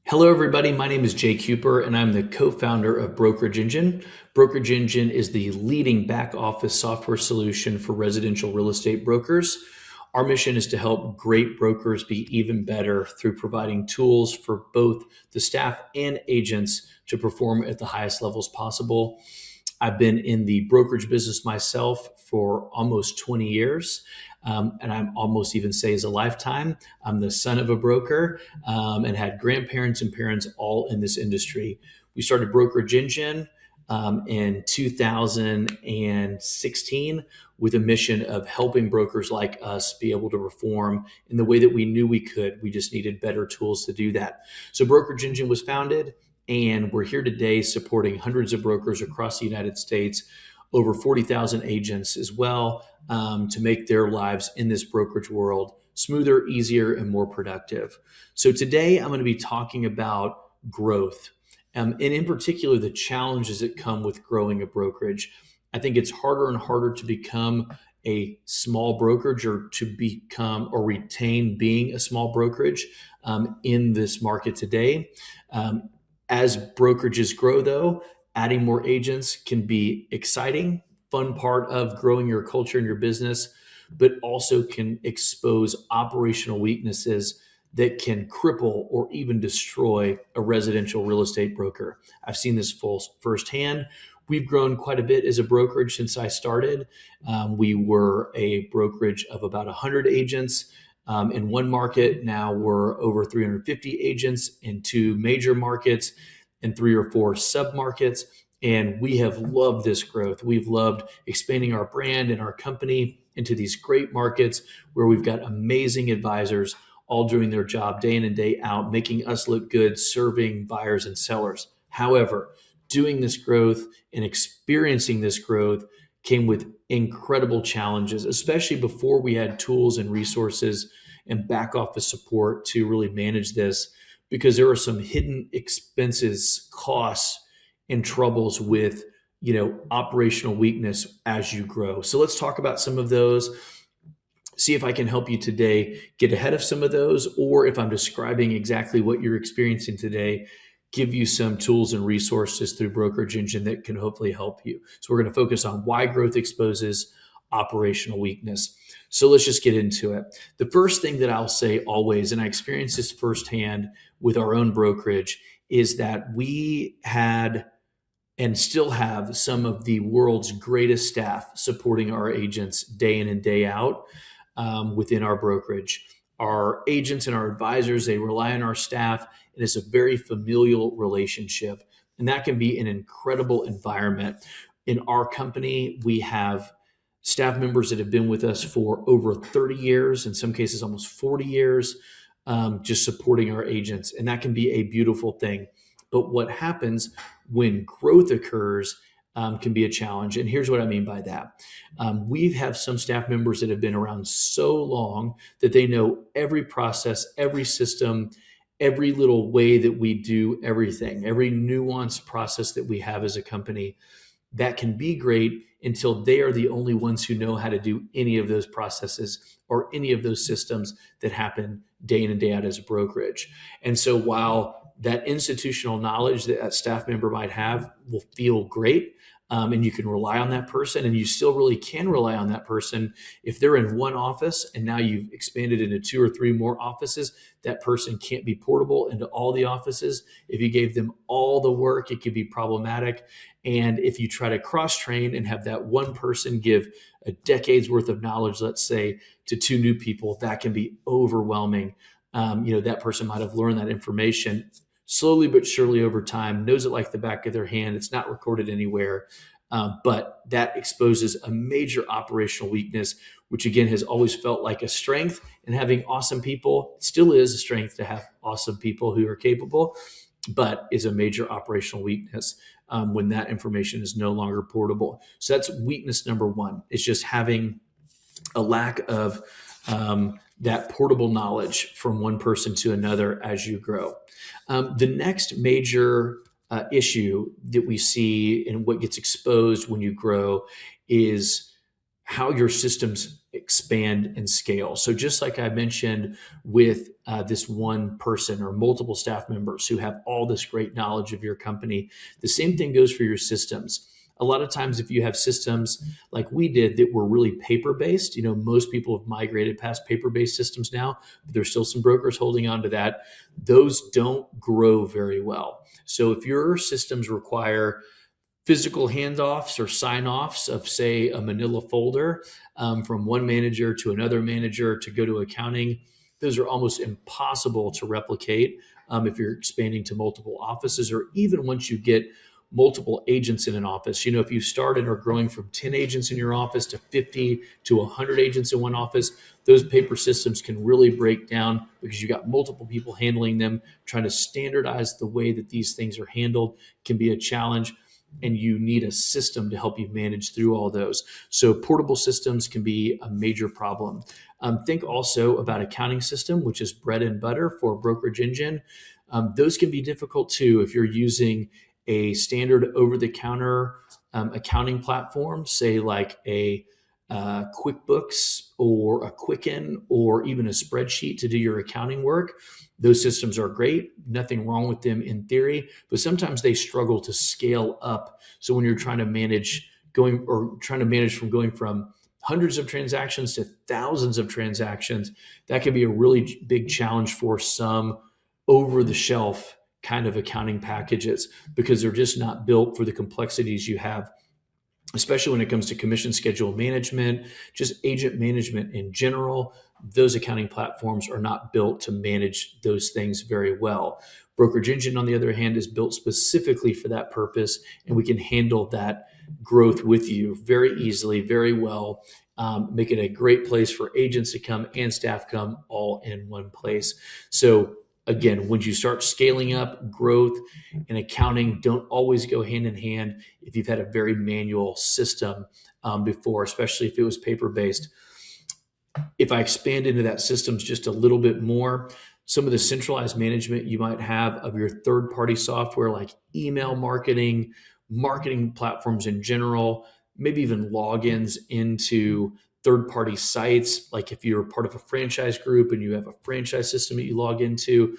Hello, everybody. My name is J Kuper, and I'm the co-founder of Brokerage Engine. Brokerage Engine is the leading back office software solution for residential real estate brokers. Our mission is to help great brokers be even better through providing tools for both the staff and agents to perform at the highest levels possible. I've been in the brokerage business myself for almost 20 years. And I'm almost even say as a lifetime. I'm the son of a broker and had grandparents and parents all in this industry. We started Brokerage Engine in 2016 with a mission of helping brokers like us be able to perform in the way that we knew we could. We just needed better tools to do that. So Brokerage Engine was founded, and we're here today supporting hundreds of brokers across the United States, over 40,000 agents as well, to make their lives in this brokerage world smoother, easier, and more productive. So today I'm going to be talking about growth, and in particular, the challenges that come with growing a brokerage. I think it's harder and harder to become a small brokerage or to become or retain being a small brokerage in this market today. As brokerages grow, though, adding more agents can be exciting, fun part of growing your culture and your business, but also can expose operational weaknesses that can cripple or even destroy a residential real estate broker. I've seen this firsthand. We've grown quite a bit as a brokerage since I started. We were a brokerage of about 100 agents in one market. Now we're over 350 agents in two major markets and 3 or 4 sub-markets. And we have loved this growth. We've loved expanding our brand and our company into these great markets where we've got amazing advisors all doing their job day in and day out, making us look good, serving buyers and sellers. However, doing this growth and experiencing this growth came with incredible challenges, especially before we had tools and resources and back office support to really manage this, because there are some hidden expenses, costs, and troubles with operational weakness as you grow. So let's talk about some of those. See if I can help you today get ahead of some of those, or if I'm describing exactly what you're experiencing today, give you some tools and resources through Brokerage Engine that can hopefully help you. So we're going to focus on why growth exposes operational weakness. So let's just get into it. The first thing that I'll say always, and I experienced this firsthand with our own brokerage, is that we had and still have some of the world's greatest staff supporting our agents day in and day out within our brokerage. Our agents and our advisors, they rely on our staff, and it's a very familial relationship. And that can be an incredible environment. In our company, we have staff members that have been with us for over 30 years, in some cases almost 40 years, just supporting our agents. And that can be a beautiful thing. But what happens when growth occurs can be a challenge. And here's what I mean by that. We have some staff members that have been around so long that they know every process, every system, every little way that we do everything, every nuanced process that we have as a company. That can be great until they are the only ones who know how to do any of those processes or any of those systems that happen day in and day out as a brokerage. And so while that institutional knowledge that a staff member might have will feel great, and you can rely on that person, and you still really can rely on that person. If they're in one office and now you've expanded into 2 or 3 more offices, that person can't be portable into all the offices. If you gave them all the work, it could be problematic. And if you try to cross-train and have that one person give a decade's worth of knowledge, let's say, to 2 new people, that can be overwhelming. That person might have learned that information slowly but surely over time, knows it like the back of their hand. It's not recorded anywhere, but that exposes a major operational weakness, which again has always felt like a strength. And having awesome people still is a strength to have awesome people who are capable, but is a major operational weakness when that information is no longer portable. So that's weakness number one. It's just having a lack of that portable knowledge from one person to another as you grow. The next major issue that we see and what gets exposed when you grow is how your systems expand and scale. So just like I mentioned with this one person or multiple staff members who have all this great knowledge of your company, the same thing goes for your systems. A lot of times, if you have systems like we did that were really paper-based, most people have migrated past paper-based systems now, but there's still some brokers holding on to that. Those don't grow very well. So if your systems require physical handoffs or sign-offs of, say, a manila folder from one manager to another manager to go to accounting, those are almost impossible to replicate if you're expanding to multiple offices, or even once you get multiple agents in an office. If you start and are growing from 10 agents in your office to 50 to 100 agents in one office, those paper systems can really break down because you got multiple people handling them. Trying to standardize the way that these things are handled can be a challenge, and you need a system to help you manage through all those. So portable systems can be a major problem. Think also about accounting system, which is bread and butter for Brokerage Engine. Those can be difficult too if you're using a standard over-the-counter accounting platform, say like a QuickBooks or a Quicken or even a spreadsheet to do your accounting work. Those systems are great. Nothing wrong with them in theory, but sometimes they struggle to scale up. So when you're trying to manage from going from hundreds of transactions to thousands of transactions, that can be a really big challenge for some over-the-shelf kind of accounting packages because they're just not built for the complexities you have, especially when it comes to commission schedule management, just agent management in general. Those accounting platforms are not built to manage those things very well. Brokerage Engine, on the other hand, is built specifically for that purpose, and we can handle that growth with you very easily, very well, make it a great place for agents to come and staff come all in one place. So again, when you start scaling up, growth and accounting don't always go hand in hand if you've had a very manual system before, especially if it was paper-based. If I expand into that systems just a little bit more, some of the centralized management you might have of your third-party software like email marketing platforms in general, maybe even logins into third-party sites, like if you're part of a franchise group and you have a franchise system that you log into,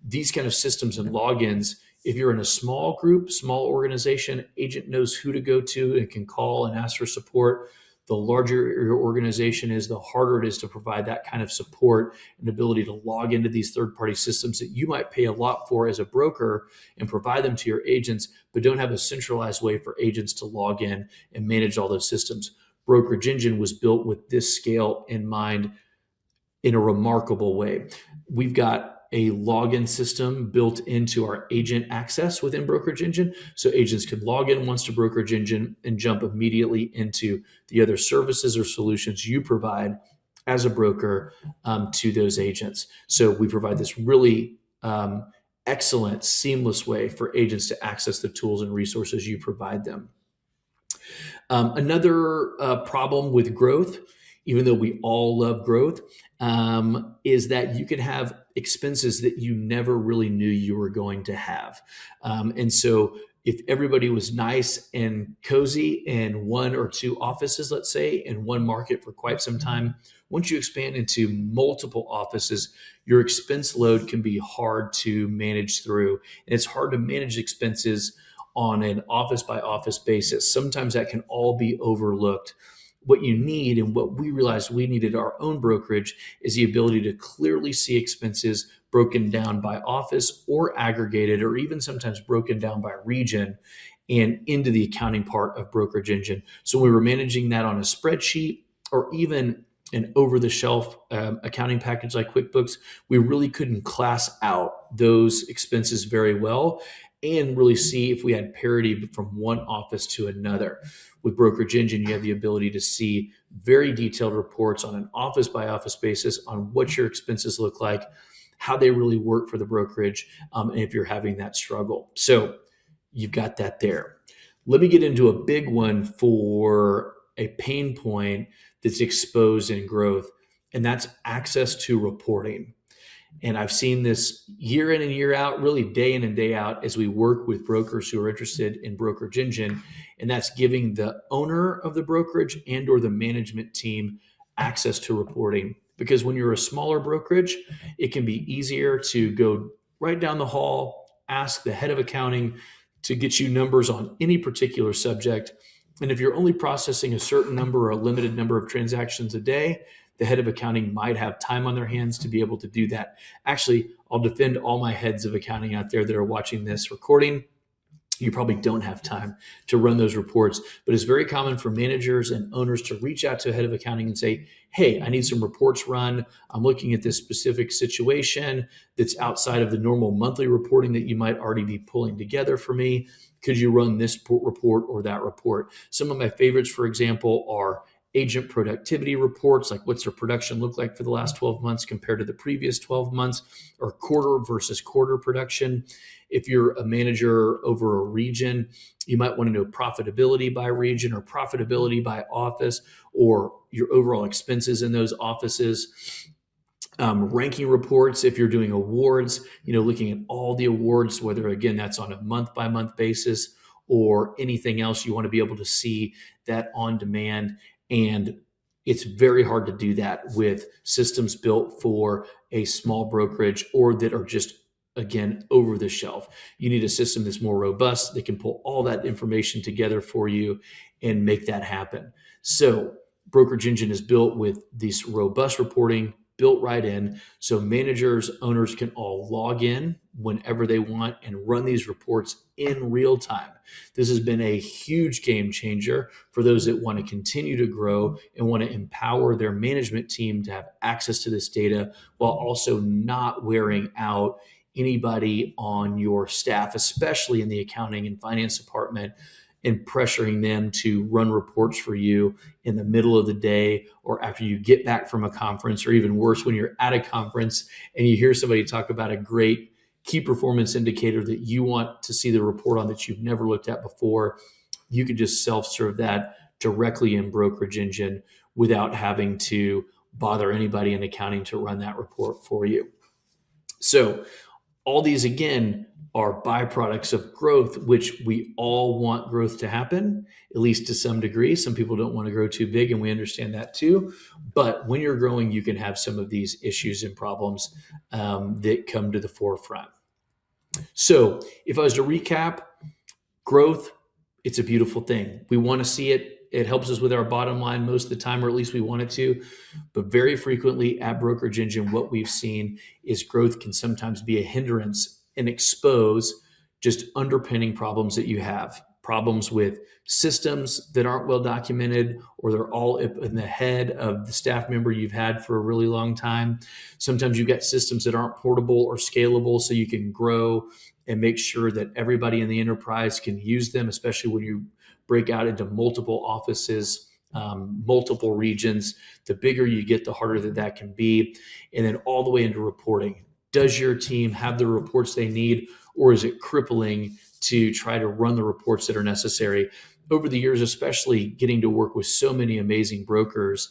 these kind of systems and logins, if you're in a small group, small organization, agent knows who to go to and can call and ask for support. The larger your organization is, the harder it is to provide that kind of support and ability to log into these third-party systems that you might pay a lot for as a broker and provide them to your agents, but don't have a centralized way for agents to log in and manage all those systems. Brokerage Engine was built with this scale in mind in a remarkable way. We've got a login system built into our agent access within Brokerage Engine. So agents can log in once to Brokerage Engine and jump immediately into the other services or solutions you provide as a broker to those agents. So we provide this really excellent, seamless way for agents to access the tools and resources you provide them. Another problem with growth, even though we all love growth, is that you can have expenses that you never really knew you were going to have. And so if everybody was nice and cozy in one or two offices, let's say, in one market for quite some time, once you expand into multiple offices, your expense load can be hard to manage through. And it's hard to manage expenses on an office by office basis. Sometimes that can all be overlooked. What you need, and what we realized we needed our own brokerage, is the ability to clearly see expenses broken down by office or aggregated, or even sometimes broken down by region and into the accounting part of Brokerage Engine. So we were managing that on a spreadsheet or even an over-the-shelf accounting package like QuickBooks. We really couldn't class out those expenses very well and really see if we had parity from one office to another. With Brokerage Engine, you have the ability to see very detailed reports on an office by office basis on what your expenses look like, how they really work for the brokerage, and if you're having that struggle. So you've got that there. Let me get into a big one for a pain point that's exposed in growth, and that's access to reporting. And I've seen this year in and year out, really day in and day out, as we work with brokers who are interested in Brokerage Engine. And that's giving the owner of the brokerage and or the management team access to reporting. Because when you're a smaller brokerage, it can be easier to go right down the hall, ask the head of accounting to get you numbers on any particular subject. And if you're only processing a certain number or a limited number of transactions a day, the head of accounting might have time on their hands to be able to do that. Actually, I'll defend all my heads of accounting out there that are watching this recording. You probably don't have time to run those reports, but it's very common for managers and owners to reach out to a head of accounting and say, hey, I need some reports run. I'm looking at this specific situation that's outside of the normal monthly reporting that you might already be pulling together for me. Could you run this report or that report? Some of my favorites, for example, are agent productivity reports, like what's their production look like for the last 12 months compared to the previous 12 months, or quarter versus quarter production. If you're a manager over a region, you might want to know profitability by region or profitability by office, or your overall expenses in those offices. Ranking reports, if you're doing awards, looking at all the awards, whether again, that's on a month by month basis or anything else, you want to be able to see that on demand. And it's very hard to do that with systems built for a small brokerage or that are just, again, over the shelf. You need a system that's more robust that can pull all that information together for you and make that happen. So Brokerage Engine is built with this robust reporting built right in, so managers, owners can all log in whenever they want and run these reports in real time. This has been a huge game changer for those that want to continue to grow and want to empower their management team to have access to this data while also not wearing out anybody on your staff, especially in the accounting and finance department, and pressuring them to run reports for you in the middle of the day or after you get back from a conference, or even worse, when you're at a conference and you hear somebody talk about a great key performance indicator that you want to see the report on that you've never looked at before. You can just self-serve that directly in Brokerage Engine without having to bother anybody in accounting to run that report for you. So all these, again, are byproducts of growth, which we all want growth to happen, at least to some degree. Some people don't want to grow too big, and we understand that too. But when you're growing, you can have some of these issues and problems that come to the forefront. So if I was to recap, growth, it's a beautiful thing. We want to see it. It helps us with our bottom line most of the time, or at least we want it to. But very frequently at Brokerage Engine, what we've seen is growth can sometimes be a hindrance and expose just underpinning problems that you have. Problems with systems that aren't well documented, or they're all in the head of the staff member you've had for a really long time. Sometimes you've got systems that aren't portable or scalable, so you can grow and make sure that everybody in the enterprise can use them, especially when you break out into multiple offices, multiple regions. The bigger you get, the harder that can be. And then all the way into reporting. Does your team have the reports they need, or is it crippling to try to run the reports that are necessary? Over the years, especially getting to work with so many amazing brokers,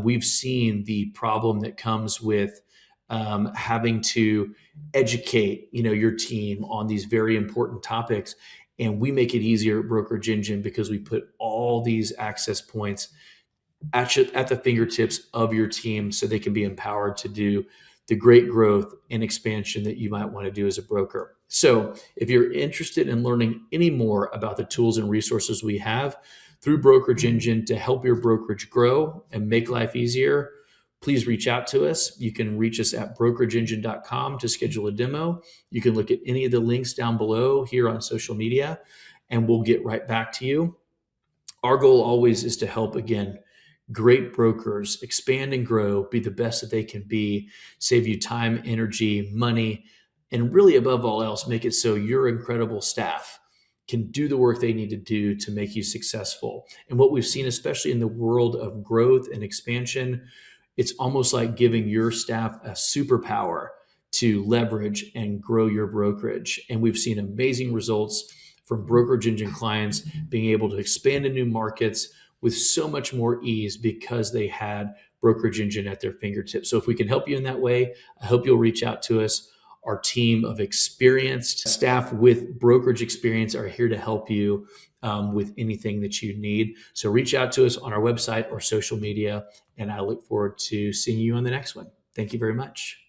we've seen the problem that comes with having to educate, your team on these very important topics. And we make it easier at Brokerage Engine because we put all these access points at the fingertips of your team so they can be empowered to do the great growth and expansion that you might want to do as a broker. So if you're interested in learning any more about the tools and resources we have through Brokerage Engine to help your brokerage grow and make life easier, please reach out to us. You can reach us at brokerageengine.com to schedule a demo. You can look at any of the links down below here on social media, and we'll get right back to you. Our goal always is to help, again, great brokers expand and grow, be the best that they can be, save you time, energy, money, and really above all else, make it so your incredible staff can do the work they need to do to make you successful. And what we've seen, especially in the world of growth and expansion, it's almost like giving your staff a superpower to leverage and grow your brokerage. And we've seen amazing results from Brokerage Engine clients being able to expand in new markets with so much more ease because they had Brokerage Engine at their fingertips. So if we can help you in that way, I hope you'll reach out to us. Our team of experienced staff with brokerage experience are here to help you with anything that you need. So reach out to us on our website or social media, and I look forward to seeing you on the next one. Thank you very much.